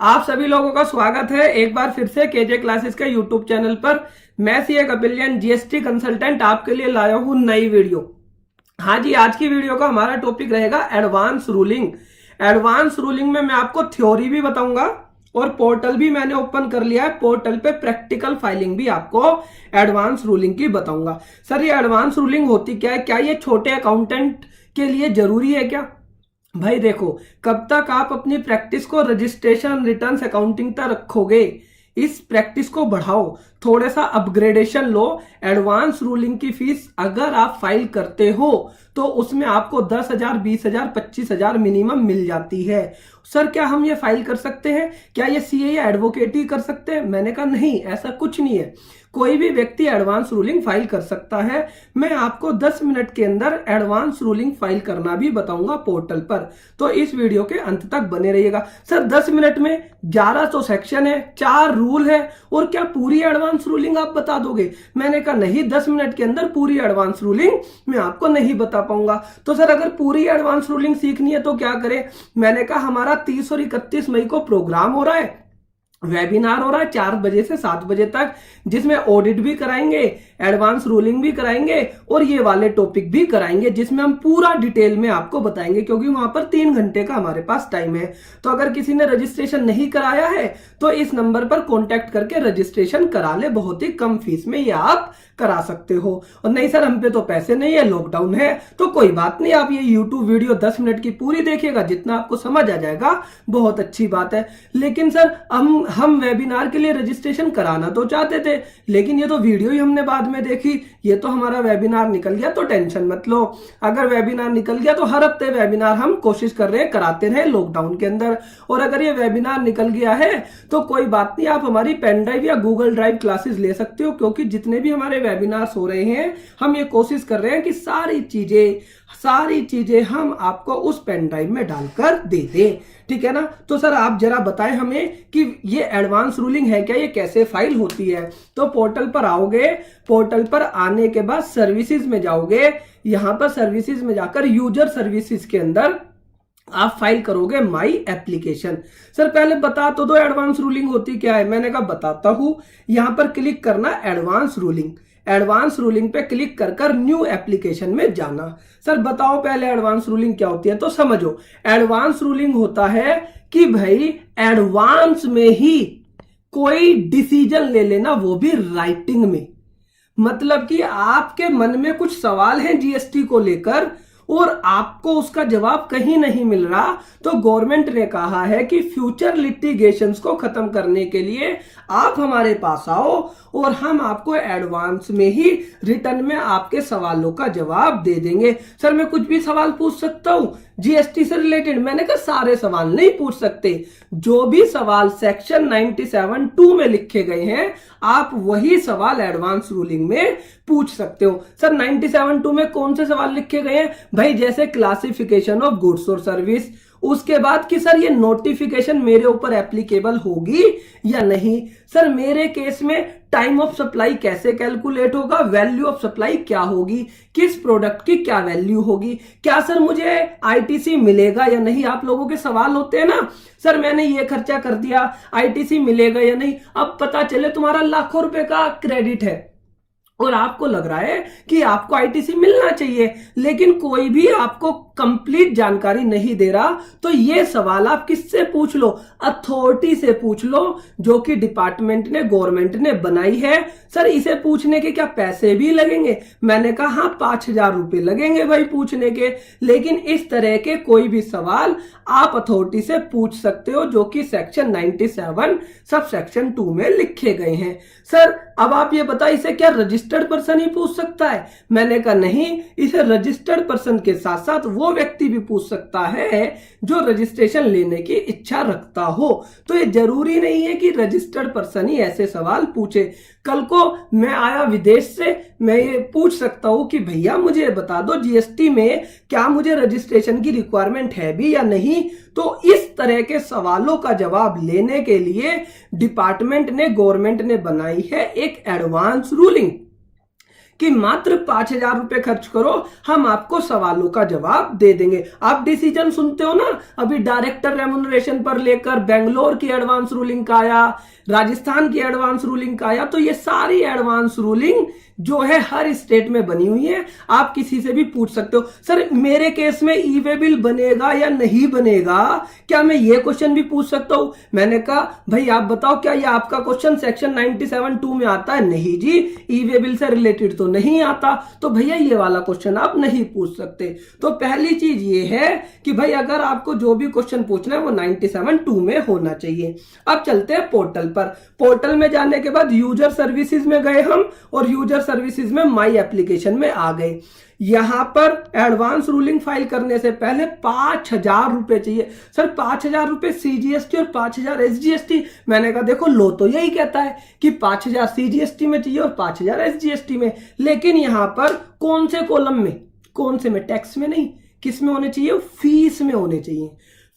आप सभी लोगों का स्वागत है एक बार फिर से केजे क्लासेस के यूट्यूब चैनल पर। मैं सीए कपिलियन जीएसटी कंसल्टेंट आपके लिए लाया हूं नई वीडियो। हाँ जी, आज की वीडियो का हमारा टॉपिक रहेगा एडवांस रूलिंग। एडवांस रूलिंग में मैं आपको थ्योरी भी बताऊंगा और पोर्टल भी मैंने ओपन कर लिया है। पोर्टल पे प्रैक्टिकल फाइलिंग भी आपको एडवांस रूलिंग की बताऊंगा। सर, ये एडवांस रूलिंग होती क्या है? क्या ये छोटे अकाउंटेंट के लिए जरूरी है क्या? भाई देखो, कब तक आप अपनी प्रैक्टिस को रजिस्ट्रेशन रिटर्न्स अकाउंटिंग तक रखोगे? इस प्रैक्टिस को बढ़ाओ, थोड़ा सा अपग्रेडेशन लो। एडवांस रूलिंग की फीस अगर आप फाइल करते हो तो उसमें आपको 10,000, 20,000, 25,000 मिनिमम मिल जाती है। सर, क्या हम ये फाइल कर सकते हैं? क्या ये सीए या एडवोकेट ही कर सकते हैं? मैंने कहा नहीं, ऐसा कुछ नहीं है। कोई भी व्यक्ति एडवांस रूलिंग फाइल कर सकता है। मैं आपको 10 मिनट के अंदर एडवांस रूलिंग फाइल करना भी बताऊंगा पोर्टल पर, तो इस वीडियो के अंत तक बने रहिएगा। सर, 10 मिनट में 1100 सेक्शन है, 4 रूल है, और क्या पूरी एडवांस रूलिंग आप बता दोगे? मैंने कहा नहीं, 10 मिनट के अंदर पूरी एडवांस रूलिंग मैं आपको नहीं बता पाऊंगा। तो सर, अगर पूरी एडवांस रूलिंग सीखनी है तो क्या करें? मैंने कहा हमारा 30 और 31 मई को प्रोग्राम हो रहा है, वेबिनार हो रहा है 4 बजे से 7 बजे तक, जिसमें ऑडिट भी कराएंगे, एडवांस रूलिंग भी कराएंगे और ये वाले टॉपिक भी कराएंगे, जिसमें हम पूरा डिटेल में आपको बताएंगे, क्योंकि वहां पर 3 घंटे का हमारे पास टाइम है। तो अगर किसी ने रजिस्ट्रेशन नहीं कराया है तो इस नंबर पर कॉन्टेक्ट करके रजिस्ट्रेशन करा ले, बहुत ही कम फीस में ये आप करा सकते हो। और नहीं सर, हम पे तो पैसे नहीं है, लॉकडाउन है, तो कोई बात नहीं, आप ये यूट्यूब वीडियो 10 मिनट की पूरी देखिएगा, जितना आपको समझ आ जाएगा बहुत अच्छी बात है। लेकिन सर, हम वेबिनार के लिए रजिस्ट्रेशन कराना तो चाहते थे, लेकिन ये तो वीडियो ही हमने बाद में देखी, ये तो हमारा वेबिनार निकल गया, तो टेंशन मत लो। अगर वेबिनार निकल गया तो हर हफ्ते वेबिनार हम कोशिश कर रहे हैं कराते रहे लॉकडाउन के अंदर। और अगर ये वेबिनार निकल गया है तो कोई बात नहीं, आप हमारी पेन ड्राइव या गूगल ड्राइव क्लासेस ले सकते हो, क्योंकि जितने भी हमारे वेबिनार्स हो रहे हैं हम ये कोशिश कर रहे हैं कि सारी चीजें हम आपको उस पेन ड्राइव में डालकर दे दें, ठीक है ना? तो सर, आप जरा बताएं हमें कि ये एडवांस रूलिंग है क्या, ये कैसे फाइल होती है? तो पोर्टल पर आओगे, पोर्टल पर आने के बाद सर्विसेज में जाओगे, यहां पर सर्विसेज में जाकर यूजर सर्विसेज के अंदर आप फाइल करोगे माई एप्लीकेशन। सर, पहले बता तो दो एडवांस रूलिंग होती क्या है। मैंने कहा बताता हूं। यहां पर क्लिक करना एडवांस रूलिंग, एडवांस रूलिंग पे क्लिक कर न्यू एप्लीकेशन में जाना। सर बताओ पहले एडवांस रूलिंग क्या होती है, तो समझो। एडवांस रूलिंग होता है कि भाई एडवांस में ही कोई डिसीजन ले लेना, वो भी राइटिंग में। मतलब कि आपके मन में कुछ सवाल है जीएसटी को लेकर और आपको उसका जवाब कहीं नहीं मिल रहा, तो गवर्नमेंट ने कहा है कि फ्यूचर लिटिगेशंस को खत्म करने के लिए आप हमारे पास आओ और हम आपको एडवांस में ही रिटर्न में आपके सवालों का जवाब दे देंगे। सर, मैं कुछ भी सवाल पूछ सकता हूं जीएसटी से रिलेटेड? मैंने कहा सारे सवाल नहीं पूछ सकते, जो भी सवाल सेक्शन 97(2) में लिखे गए हैं आप वही सवाल एडवांस रूलिंग में पूछ सकते हो। सर, 97(2) में कौन से सवाल लिखे गए हैं? भाई जैसे क्लासिफिकेशन ऑफ गुड्स और सर्विस, उसके बाद कि सर ये नोटिफिकेशन मेरे ऊपर एप्लीकेबल होगी या नहीं। सर, मेरे केस में टाइम ऑफ सप्लाई कैसे कैलकुलेट होगा, वैल्यू ऑफ सप्लाई क्या होगी, किस प्रोडक्ट की क्या वैल्यू होगी, क्या सर मुझे आईटीसी मिलेगा या नहीं। आप लोगों के सवाल होते हैं ना, सर मैंने ये खर्चा कर दिया, आईटीसी मिलेगा या नहीं। अब पता चले तुम्हारा लाखों रुपए का क्रेडिट है और आपको लग रहा है कि आपको आईटीसी मिलना चाहिए, लेकिन कोई भी आपको कंप्लीट जानकारी नहीं दे रहा, तो ये सवाल आप किससे पूछ लो? अथॉरिटी से पूछ लो, जो कि डिपार्टमेंट ने, गवर्नमेंट ने बनाई है। सर, इसे पूछने के क्या पैसे भी लगेंगे? मैंने कहा हाँ, 5,000 रुपए लगेंगे भाई पूछने के, लेकिन इस तरह के कोई भी सवाल आप अथॉरिटी से पूछ सकते हो, जो कि सेक्शन 97 सब सेक्शन 2 में लिखे गए हैं। सर, अब आप ये बताइए, इसे क्या रजिस्टर्ड पर्सन ही पूछ सकता है? मैंने कहा नहीं, इसे रजिस्टर्ड पर्सन के साथ साथ वो व्यक्ति भी पूछ सकता है जो रजिस्ट्रेशन लेने की इच्छा रखता हो। तो ये जरूरी नहीं है कि रजिस्टर्ड पर्सन ही ऐसे सवाल पूछे। कल को मैं आया विदेश से, मैं ये पूछ सकता हूं कि भैया मुझे बता दो जीएसटी में क्या मुझे रजिस्ट्रेशन की रिक्वायरमेंट है भी या नहीं। तो इस तरह के सवालों का जवाब लेने के लिए डिपार्टमेंट ने, गवर्नमेंट ने बनाई है एक एडवांस रूलिंग, कि मात्र 5,000 रुपए खर्च करो, हम आपको सवालों का जवाब दे देंगे। आप डिसीजन सुनते हो ना, अभी डायरेक्टर रेम्यूनरेशन पर लेकर बेंगलोर की एडवांस रूलिंग का आया, राजस्थान की एडवांस रूलिंग का आया, तो ये सारी एडवांस रूलिंग जो है हर स्टेट में बनी हुई है। आप किसी से भी पूछ सकते हो, सर मेरे केस में ई वे बिल बनेगा या नहीं बनेगा, क्या मैं ये क्वेश्चन भी पूछ सकता हूं? मैंने कहा भाई आप बताओ, क्या ये आपका क्वेश्चन सेक्शन 97(2) में आता है? नहीं जी, ई वे बिल से रिलेटेड तो नहीं आता, तो भैया ये वाला क्वेश्चन आप नहीं पूछ सकते। तो पहली चीज ये है कि भाई अगर आपको जो भी क्वेश्चन पूछना है वो 97(2) में होना चाहिए। अब चलते हैं पोर्टल पर। पोर्टल में जाने के बाद यूजर सर्विसेज में गए हम, और यूजर सर्विसेज में माई एप्लीकेशन में आ गए। यहां पर एडवांस रूलिंग फाइल करने से पहले 5,000 रुपए चाहिए। सर 5,000 रुपए सीजीएसटी और 5,000 एसजीएसटी? मैंने कहा देखो लो तो यही कहता है कि 5,000 सीजीएसटी में चाहिए और 5,000 एसजीएसटी में, लेकिन यहां पर कौन से कॉलम में, कौन से में? टैक्स में नहीं, किस में होने चाहिए? फीस में होने चाहिए,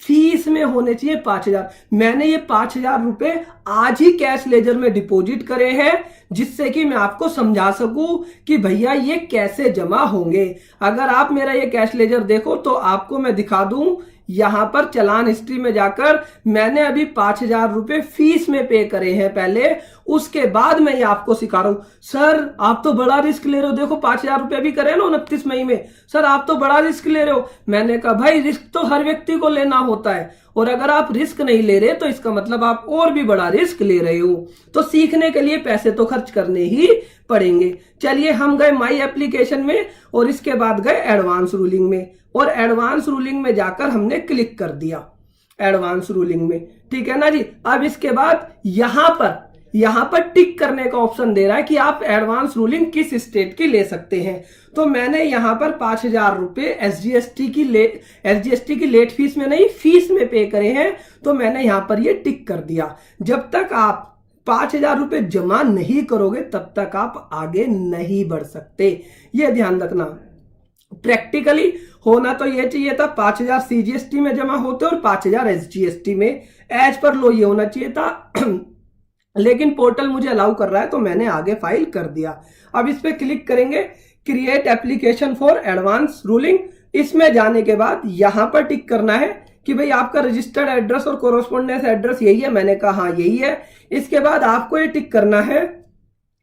फीस में होने चाहिए 5,000। मैंने ये 5,000 रुपए आज ही कैश लेजर में डिपॉजिट करे हैं, जिससे कि मैं आपको समझा सकूं कि भैया ये कैसे जमा होंगे। अगर आप मेरा ये कैश लेजर देखो तो आपको मैं दिखा दूं, यहां पर चलान हिस्ट्री में जाकर मैंने अभी 5,000 रुपए फीस में पे करे हैं पहले, उसके बाद मैं ये आपको सिखा रहा हूं। सर आप तो बड़ा रिस्क ले रहे हो, देखो 5,000 रुपए भी करे ना 29 मई में, सर आप तो बड़ा रिस्क ले रहे हो। मैंने कहा भाई रिस्क तो हर व्यक्ति को लेना होता है, और अगर आप रिस्क नहीं ले रहे तो इसका मतलब आप और भी बड़ा रिस्क ले रहे हो। तो सीखने के लिए पैसे तो खर्च करने ही पड़ेंगे। चलिए हम गए माई एप्लीकेशन में, और इसके बाद गए एडवांस रूलिंग में, और एडवांस रूलिंग में जाकर हमने क्लिक कर दिया एडवांस रूलिंग में, ठीक है ना जी। अब इसके बाद यहां पर टिक करने का ऑप्शन दे रहा है कि आप एडवांस रूलिंग किस स्टेट की ले सकते हैं। तो मैंने यहां पर 5,000 रुपए एसजीएसटी की लेट फीस में नहीं, फीस में पे करे हैं, तो मैंने यहां पर ये टिक कर दिया। जब तक आप 5,000 रुपए जमा नहीं करोगे तब तक आप आगे नहीं बढ़ सकते, ये ध्यान रखना। प्रैक्टिकली होना तो ये चाहिए था 5,000 सीजीएसटी में जमा होते और 5,000 एसजीएसटी में, एज पर लो ये होना चाहिए था, लेकिन पोर्टल मुझे अलाउ कर रहा है तो मैंने आगे फाइल कर दिया। अब इस पे क्लिक करेंगे, create application for advance ruling. इसमें जाने के बाद यहां पर टिक करना है कि भाई आपका रजिस्टर्ड एड्रेस और कोरोस्पोंडेंस एड्रेस यही है। मैंने कहा हाँ यही है। इसके बाद आपको ये टिक करना है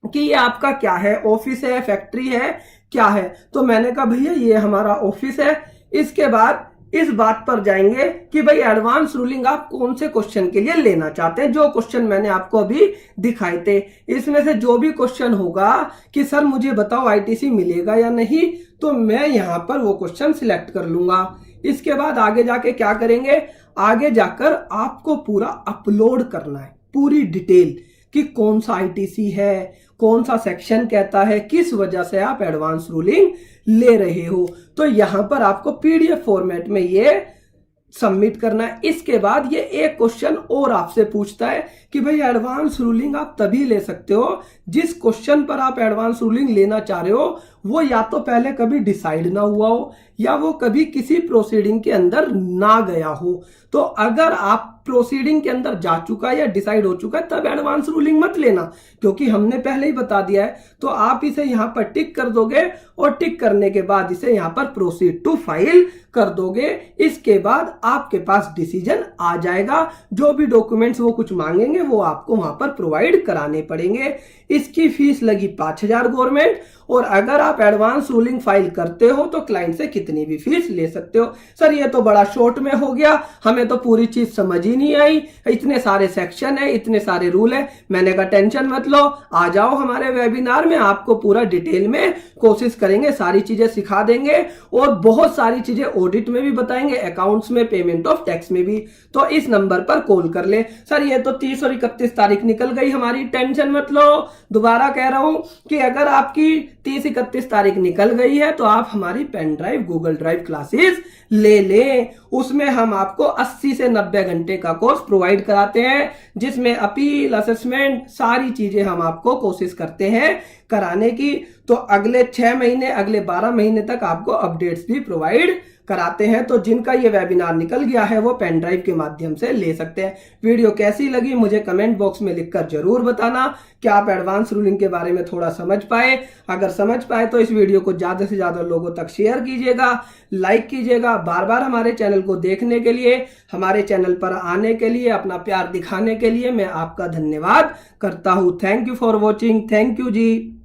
कि ये आपका क्या है, ऑफिस है, फैक्ट्री है, क्या है। तो मैंने कहा भैया ये हमारा ऑफिस है। इसके बाद इस बात पर जाएंगे कि भाई एडवांस रूलिंग आप कौन से क्वेश्चन के लिए लेना चाहते हैं। जो क्वेश्चन मैंने आपको अभी दिखाए थे, इसमें से जो भी क्वेश्चन होगा कि सर मुझे बताओ आईटीसी मिलेगा या नहीं, तो मैं यहां पर वो क्वेश्चन सिलेक्ट कर लूंगा। इसके बाद आगे जाके क्या करेंगे, आगे जाकर आपको पूरा अपलोड करना है, पूरी डिटेल कि कौन सा आईटीसी है, कौन सा सेक्शन कहता है, किस वजह से आप एडवांस रूलिंग ले रहे हो। तो यहां पर आपको पीडीएफ फॉर्मेट में ये सबमिट करना है। इसके बाद ये एक क्वेश्चन और आपसे पूछता है कि भाई एडवांस रूलिंग आप तभी ले सकते हो जिस क्वेश्चन पर आप एडवांस रूलिंग लेना चाह रहे हो वो या तो पहले कभी डिसाइड ना हुआ हो या वो कभी किसी प्रोसीडिंग के अंदर ना गया हो। तो अगर आप प्रोसीडिंग के अंदर जा चुका है या डिसाइड हो चुका है तब एडवांस रूलिंग मत लेना, क्योंकि हमने पहले ही बता दिया है। तो आप इसे यहां पर टिक कर दोगे और टिक करने के बाद इसे यहां पर प्रोसीड टू फाइल कर दोगे। इसके बाद आपके पास डिसीजन आ जाएगा। जो भी डॉक्यूमेंट्स वो कुछ मांगेंगे वो आपको वहां पर प्रोवाइड कराने पड़ेंगे। इसकी फीस लगी 5,000 गवर्नमेंट, और अगर आप एडवांस रूलिंग फाइल करते हो तो क्लाइंट से कितनी भी फीस ले सकते हो। सर ये तो बड़ा शॉर्ट में हो गया, हमें तो पूरी चीज समझ ही नहीं आई, इतने सारे सेक्शन है, इतने सारे रूल है। मैंने कहा टेंशन मत लो, आ जाओ हमारे वेबिनार में, आपको पूरा डिटेल में कोशिश करेंगे, सारी चीजें सिखा देंगे और बहुत सारी चीजें ऑडिट में भी बताएंगे, अकाउंट्स में, पेमेंट ऑफ टैक्स में भी। तो इस नंबर पर कॉल कर ले। सर ये तो 30 और 31 तारीख निकल गई हमारी, टेंशन मत लो। दोबारा कह रहा हूं कि अगर आपकी 30-31 तारीख निकल गई है तो आप हमारी pen drive, Google drive classes ले लें। उसमें हम आपको 80 से 90 घंटे का कोर्स प्रोवाइड कराते हैं, जिसमें अपील, असेसमेंट, सारी चीजें हम आपको कोशिश करते हैं कराने की। तो अगले 6 महीने, अगले 12 महीने तक आपको अपडेट्स भी प्रोवाइड कराते हैं। तो जिनका ये वेबिनार निकल गया है वो पेन ड्राइव के माध्यम से ले सकते हैं। वीडियो कैसी लगी मुझे कमेंट बॉक्स में लिखकर जरूर बताना। क्या आप एडवांस रूलिंग के बारे में थोड़ा समझ पाए? अगर समझ पाए तो इस वीडियो को ज्यादा से ज्यादा लोगों तक शेयर कीजिएगा, लाइक कीजिएगा। बार बार हमारे चैनल को देखने के लिए, हमारे चैनल पर आने के लिए, अपना प्यार दिखाने के लिए मैं आपका धन्यवाद करता हूं। Thank you for watching. Thank you ji.